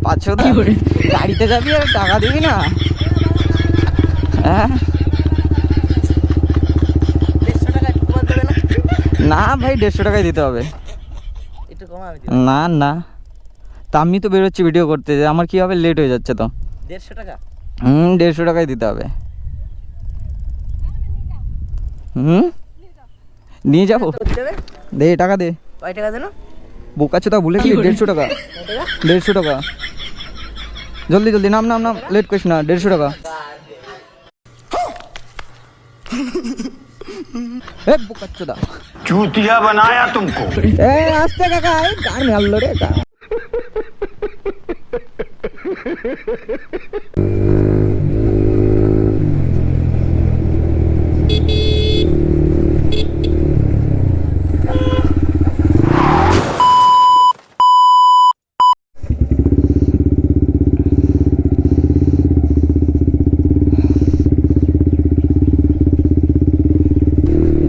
পাঁচশো গাড়িতে যাবি আর টাকা দিবি না? হ্যাঁ না ভাই 150 টাকায় দিতে হবে। না না তা আমি তো বেরোচ্ছি ভিডিও করতে, আমার কি হবে, লেট হয়ে যাচ্ছে তো। 150 টাকা? 150 টাকায় দিতে হবে। নিয়ে যাবো, দে টাকা দে। কয় টাকা দেন? বোকা চোদা ভুলে গেলি? 150 টাকা। 150 টাকা, জলদি জলদি নাম নাম নাম, লেট করিস না। 150 টাকা। এ বোকা চোদা, चूतिया बनाया तुमको। এ আস্তে কাকা, এই গান মারলো রে কা।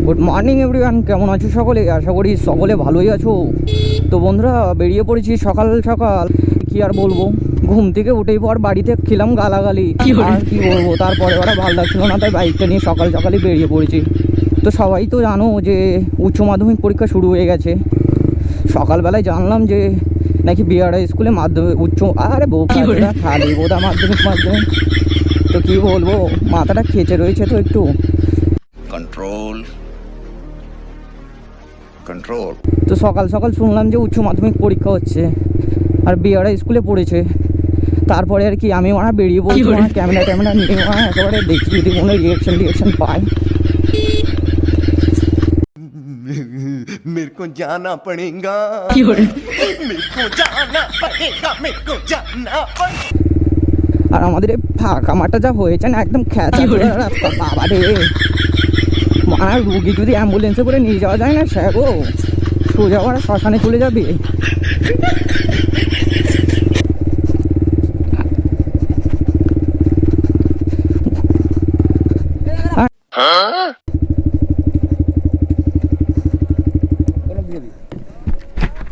গুড মর্নিং এভরিওয়ান, কেমন আছো সকলে? আশা করি সকলে ভালোই আছো। তো বন্ধুরা, বেরিয়ে পড়েছি সকাল সকাল। কি আর বলবো, ঘুম থেকে উঠেই পর বাড়িতে খেলাম গালাগালি, আর কি বলবো। তারপরে ওরা ভালো লাগছিল না, তাই বাইকটা নিয়ে সকাল সকালই বেরিয়ে পড়েছি। তো সবাই তো জানো যে উচ্চ মাধ্যমিক পরীক্ষা শুরু হয়ে গেছে। সকালবেলায় জানলাম যে নাকি বিআরআই স্কুলে মাধ্যমিক আরে বোকা খালি বোধা মাধ্যমিক। তো কি বলবো, মাথাটা খেচে রয়েছে তো একটু। Control control. তো সকাল সকাল শুনলাম যে উচ্চ মাধ্যমিক পরীক্ষা হচ্ছে আর বিআরআই স্কুলে পড়েছে। তারপরে আর কি আমি বেরিয়ে পড়ছি, ক্যামেরা নিয়ে একেবারে দেখছি যদি কোনো রিয়েকশন পাই। मेरे को जाना पड़ेगा, আর আমাদের এই ফাঁকা মাঠটা যা হয়েছে না, একদম খেঁচা রাস্তা বাবা রে। আর রুগী যদি অ্যাম্বুলেন্সে করে নিয়ে যাওয়া যায় না, সে গো সোজা ওরা শ্মশানে চলে যাবে।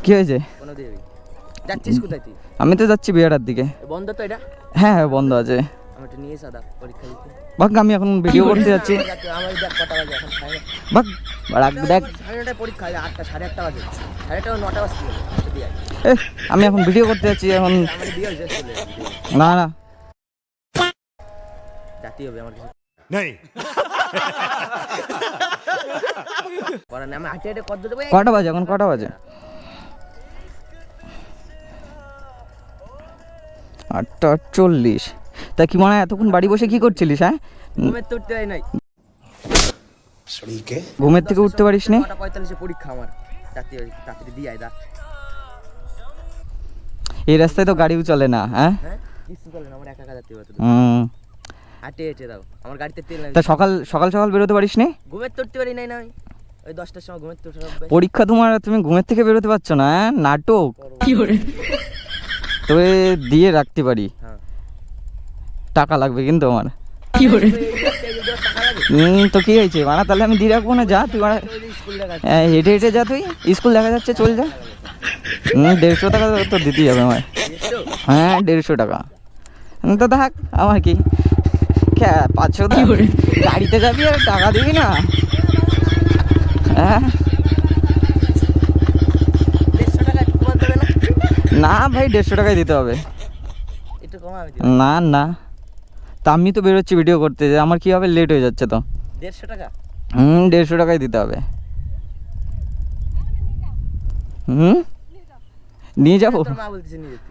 কি হয়েছে? যাচ্ছিস কোথায় তুই? আমি তো যাচ্ছি বিহারের দিকে। বন্ধ তো এটা? হ্যাঁ হ্যাঁ বন্ধ আছে। আমি একটু নিয়ে সাদা পরীক্ষা দিতে। বাক আমি এখন ভিডিও করতে যাচ্ছি। আমার দেখ কটা বাজে এখন? বাক দেখ, 9:30 পরীক্ষা, 8টা 8:30 বাজে, 8:30 9টা বাজতে গেলে। আমি এখন ভিডিও করতে যাচ্ছি এখন। আমাদের বিয়ে হয়েছে চলে না না জাতি হবে আমার কিছু नहीं করার নেই। আমি হাঁটে হাঁটে কত দেবো? কটা বাজে এখন? কটা বাজে? 8:40। তা কি মনে হয় এতক্ষণ বাড়ি বসে কি করছিলিস? হ্যাঁ, ঘুমের তো উঠতে পারি নাই। ঘুমের থেকে উঠতে পারিস নি? 9:45 পরীক্ষা আমার। জাতি তাড়াতাড়ি দিয়ে আয় দা। এই রাস্তায় তো গাড়িও চলে না। হ্যাঁ হ্যাঁ কিছু চলে না, আমার একা একা যেতে হবে। হাঁটে হেঁটে দাও, আমার গাড়িতে তেল নাই। তা সকাল সকাল বেরোতে পারিস নি? ঘুমের তো উঠতে পারি নাই না আমি। ওই 10টার সময় ঘুমের তো উঠে পরীক্ষা তোমার, তুমি ঘুমের থেকে বেরোতে পারছো না? হ্যাঁ, নাটক তবে দিয়ে রাখতে পারি। হ্যাঁ টাকা লাগবে কিন্তু আমার। টাকা লাগে। তো কি হয়েছে মানা, তাহলে আমি দিয়ে রাখবো না। যা তুই মানা, স্কুল দেখা হেঁটে হেঁটে যা, তুই স্কুল দেখা যাচ্ছে, চল যা। 150 টাকা তো দিতেই হবে আমার। হ্যাঁ 150 টাকা। তো দেখ আমার কি 500 গাড়িতে যাবি আর টাকা দিবি না? হ্যাঁ 150 টাকা তোমার দেবে না? না ভাই 150 টাকায় দিতে হবে। একটু কম আমি দিই। না না তা আমি তো বেরোচ্ছি ভিডিও করতে, আমার কি হবে, লেট হয়ে যাচ্ছে তো। 150 টাকা? 150 টাকায় দিতে হবে। নিয়ে যাবো। তোর মা বলতেছে নিয়ে যেতে।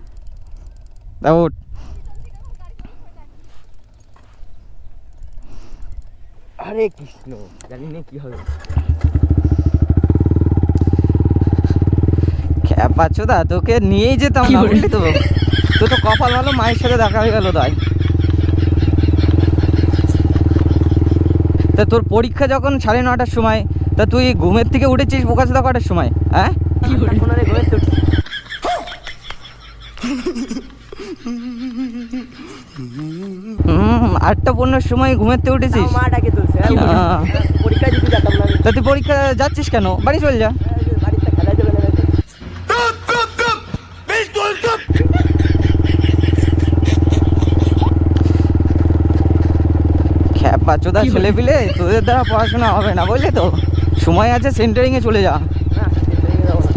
তা ওঠ। হরে কৃষ্ণ, জানি না কি হবে। পাচ্ছোদা, তোকে নিয়েই যেতাম না বুঝলি তো। তো তো কপাল ভালো, মায়ের সাথে দেখা হয়ে গেল তাই। তা তোর পরীক্ষা যখন 9:30টার সময়, তা তুই ঘুমের থেকে উঠেছিস বোকাচোদা কটার সময়? হ্যাঁ 8:15 সময় ঘুমের থেকে উঠেছিস? মা ডাকে তুলছে। পরীক্ষা দিতে যেতাম না। তা তুই পরীক্ষা যাচ্ছিস কেন? বাড়ি চল যা। বাড়িতে খেলা যাবে না। চোদা ছেলে পিলে, তোদের দ্বারা পড়াশোনা হবে না বুঝলি তো। সময় আছে, সেন্টারিংয়ে চলে যা। না সেটাই যাবো না।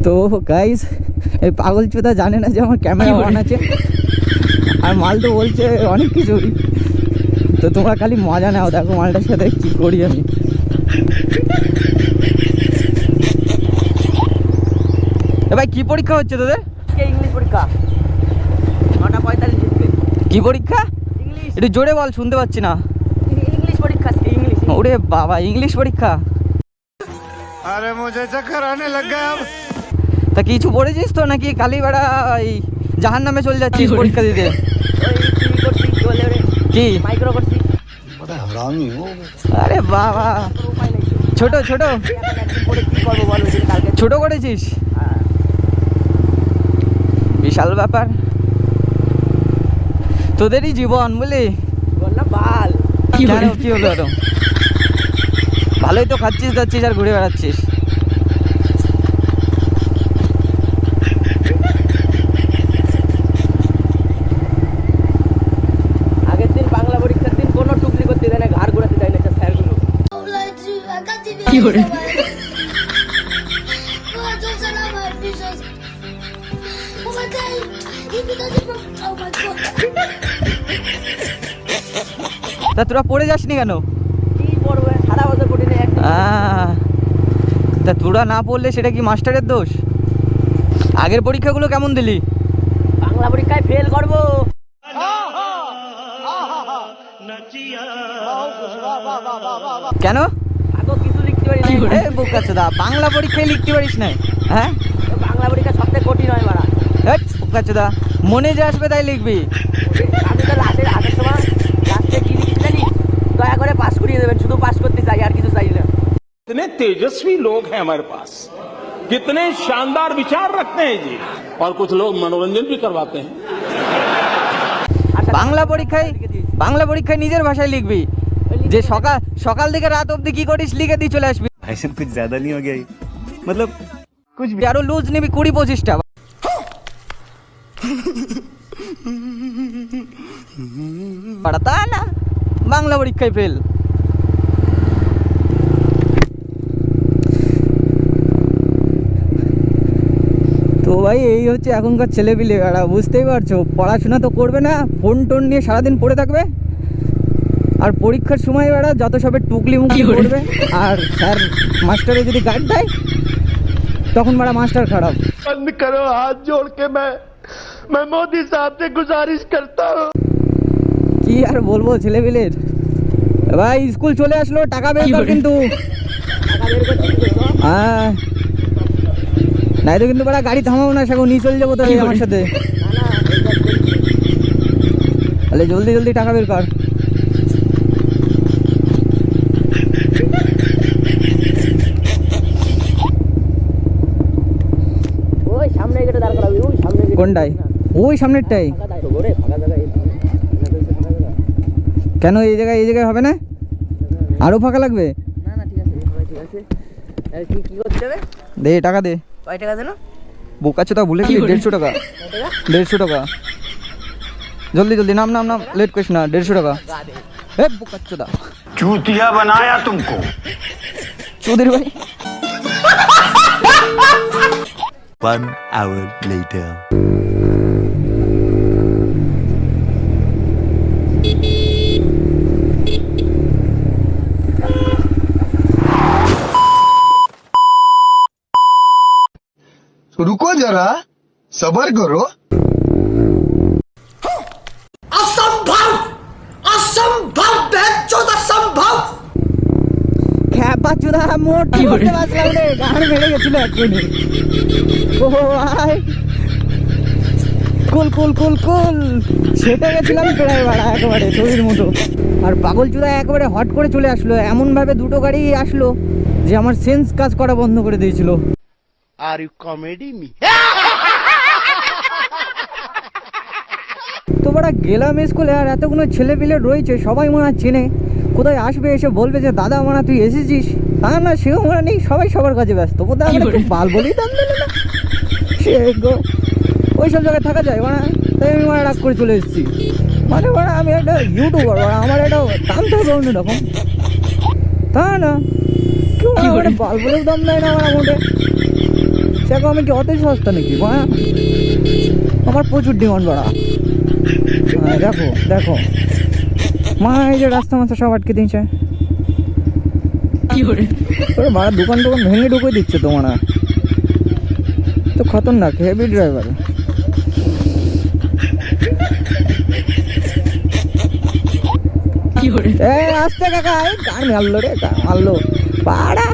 তো গাইস, এই পাগল চোদা জানে না যে আমার ক্যামেরা অন আছে, আর মাল তো বলছে অনেক কিছুই। তো তোমরা খালি মজা নাও, দেখো মালটার সাথে কি করি আমি। এ ভাই, কি পরীক্ষা হচ্ছে তোদের? আজকে ইংলিশ পরীক্ষা 9:45 জিতবে। কি পরীক্ষা? ইংলিশ একটু জোরে বল, শুনতে পাচ্ছি না। ইংলিশ পরীক্ষা আজকে, ইংলিশ। ওরে বাবা, ইংলিশ পরীক্ষা? अरे मुझे चक्कर आने लग गया अब। তা কিছু পড়েছিস তো নাকি খালি বেড়া এই জাহান নামে চলে যাচ্ছিস পরীক্ষা দিতে? ওই কি করছি, কি বলে রে, কি মাইক্রো করছি। बड़ा हरामी हो। আরে বাবা, কোনো উপায় নেই। ছোট ছোট এই এখন একদিন পরে কি করবো বল, ওই দিন কালকে। ছোট করেছিস? হ্যাঁ। বিশাল ব্যাপার তোদেরই জীবন বুঝলি। বললাম বাল। কেন, কি হলো আরো? ভালোই তো খাচ্ছিস দাচ্ছিস আর ঘুরে বেড়াচ্ছিস। আগের দিন বাংলা পরীক্ষার দিন কোনো টুকলি করতে দেয় না, ঘাড় ঘোরাতে দেয় না স্যারগুলো। কি করে তা তোরা পড়ে যাসনি কেন? কি পড়বে, সারা বছর পড়ি না একদিন। তা তোরা না পড়লে সেটা কি মাস্টারের দোষ? আগের পরীক্ষাগুলো কেমন দিলি? বাংলা পরীক্ষায় ফেল করবো। কেন? আগো কিছু লিখতে পারি না। এ বোকাচোদা, বাংলা পরীক্ষায় লিখতে পারিস না? হ্যাঁ, বাংলা পরীক্ষা সবথেকে কঠিন হয় মারা। এই বোকাচোদা, মনে যে আসবে তাই লিখবি। আমি তো লাস্টের সময় লাস্টে কি লিখতে জানি, দয়া করে পাস করিয়ে দেবেন, শুধু পাস করতে চাই, আর কিছু চাই না। कितने तेजस्वी लोग हैं हमारे पास, कितने शानदार विचार रखते हैं जी, और कुछ लोग मनोरंजन भी करवाते हैं। বাংলা পরীক্ষায় নিজের ভাষায় লিখবি, যে সকাল সকাল থেকে রাত অবধি কি করিস লিখে দিয়ে চলে আসবি। भाई साहब कुछ ज्यादा नहीं हो गया ये? मतलब कुछ भी। আরো লুজ নিবি 20-25টা। তা না, বাংলা পরীক্ষায় ফেল। তো ভাই, এই হচ্ছে এখনকার ছেলেপিলে, বুঝতেই পারছো, পড়াশোনা তো করবে না, ফোন টোন নিয়ে সারাদিন পড়ে থাকবে, আর পরীক্ষার সময় এরা যত সবে টুকলি মুকলি করবে, আর স্যার মাস্টারে যদি গাইড দেয় তখন মাস্টার খারাপ। बंद करो, हाथ जोड़ के मैं मोदी साहब से गुजारिश करता हूँ। কি আর বলবো ছেলেপিলের। ভাই স্কুল চলে আসলো, টাকা বের কর কিন্তু। টাকা বের করছি তো। হ্যাঁ, নাই তো কিন্তু বড় গাড়ি থামাবো না, সেগো নিয়ে চলে যাবো তো আমার সাথে। না না, এই কাজ করছি। তাহলে জলদি জলদি টাকা বের কর। ওই সামনে গেটে দাঁড় করাবি, ওই সামনে গেটে। কোনটায়? ওই সামনেরটাই? ফাঁকা দাঁড় করবো রে, ফাঁকা জায়গায়। ফাঁকা জায়গা। কেন এই জায়গায় হবে না? আরো ফাঁকা লাগবে? না না, ঠিক আছে, সবাই ঠিক আছে। আর কি কি করতে হবে? দে টাকা দে। কয় টাকা দেন? বোকাচোদা ভুলে গেলি, 150 টাকা। কয় টাকা? 150 টাকা। জলদি জলদি নাম নাম নাম, লেট করিস না। 150 টাকা। গা দে। এ বোকাচোদা, चूतिया बनाया तुमको। চৌধুরী ভাই। 1 hour later. रुको जरा, सबर करो। খ্যাপাচোদা মোট করতে বাসলাম রে, গান মেরে গেছিল এক্ষুনি। ও ভাই, কুল কুল কুল কুল সেটা গেছিলাম প্রায় বাড়া একেবারে ছবির মতো। আর পাগল চুদা একেবারে হট করে চলে আসলো, এমন ভাবে দুটো গাড়ি আসলো যে আমার সেন্স কাজ করা বন্ধ করে দিয়েছিল। Are you comedy me? তো বড়া গেলাম স্কুলে, আর এতগুলো ছেলে পিলে রয়েছে, সবাই মনে হয় চেনে, কোথায় আসবে এসে বলবে যে দাদা মানা তুই এসেছিস, তা না সেও মনে নেই, সবাই সবার কাছে ব্যস্ত। কোথায় বাল বলেই দাম দিল না সে গো, ওই সব জায়গায় থাকা যায় মানে। তাই আমি রাগ করে চলে এসেছি। মানে বাড়া আমি একটা ইউটিউবার, বাড়া আমার একটা দাম থাকবে অন্যরকম, তা না কেউ মানে বাল বলেও দাম দেয় না আমার মোটে। দেখো আমি কি অতই সস্তা নাকি বাড়া, আমার প্রচুর ডিমান্ড বাড়া। দেখো দেখো মা, এই যে রাস্তা মাস্তা সব আটকে দিয়েছে, বাড়া দোকান টোকান ভেঙে ঢুকে দিচ্ছে তোমার, তো খতরনাক হেভি ড্রাইভার। আসতে কাকা, এই কার মারলো রে, কার মারলো পাড়া,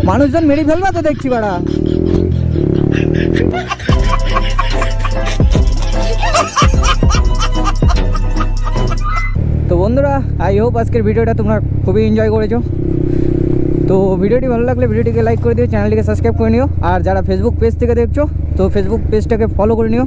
মানুষজন মেরে ফেলবা তো দেখছি বাড়া। তো বন্ধুরা, আই হোপ আজকের ভিডিওটা তোমরা খুবই এনজয় করেছো। তো ভিডিওটি ভালো লাগলে ভিডিওটিকে লাইক করে দিও, চ্যানেলটিকে সাবস্ক্রাইব করে নিও, আর যারা ফেসবুক পেজ থেকে দেখছো তো ফেসবুক পেজটাকে ফলো করে নিও।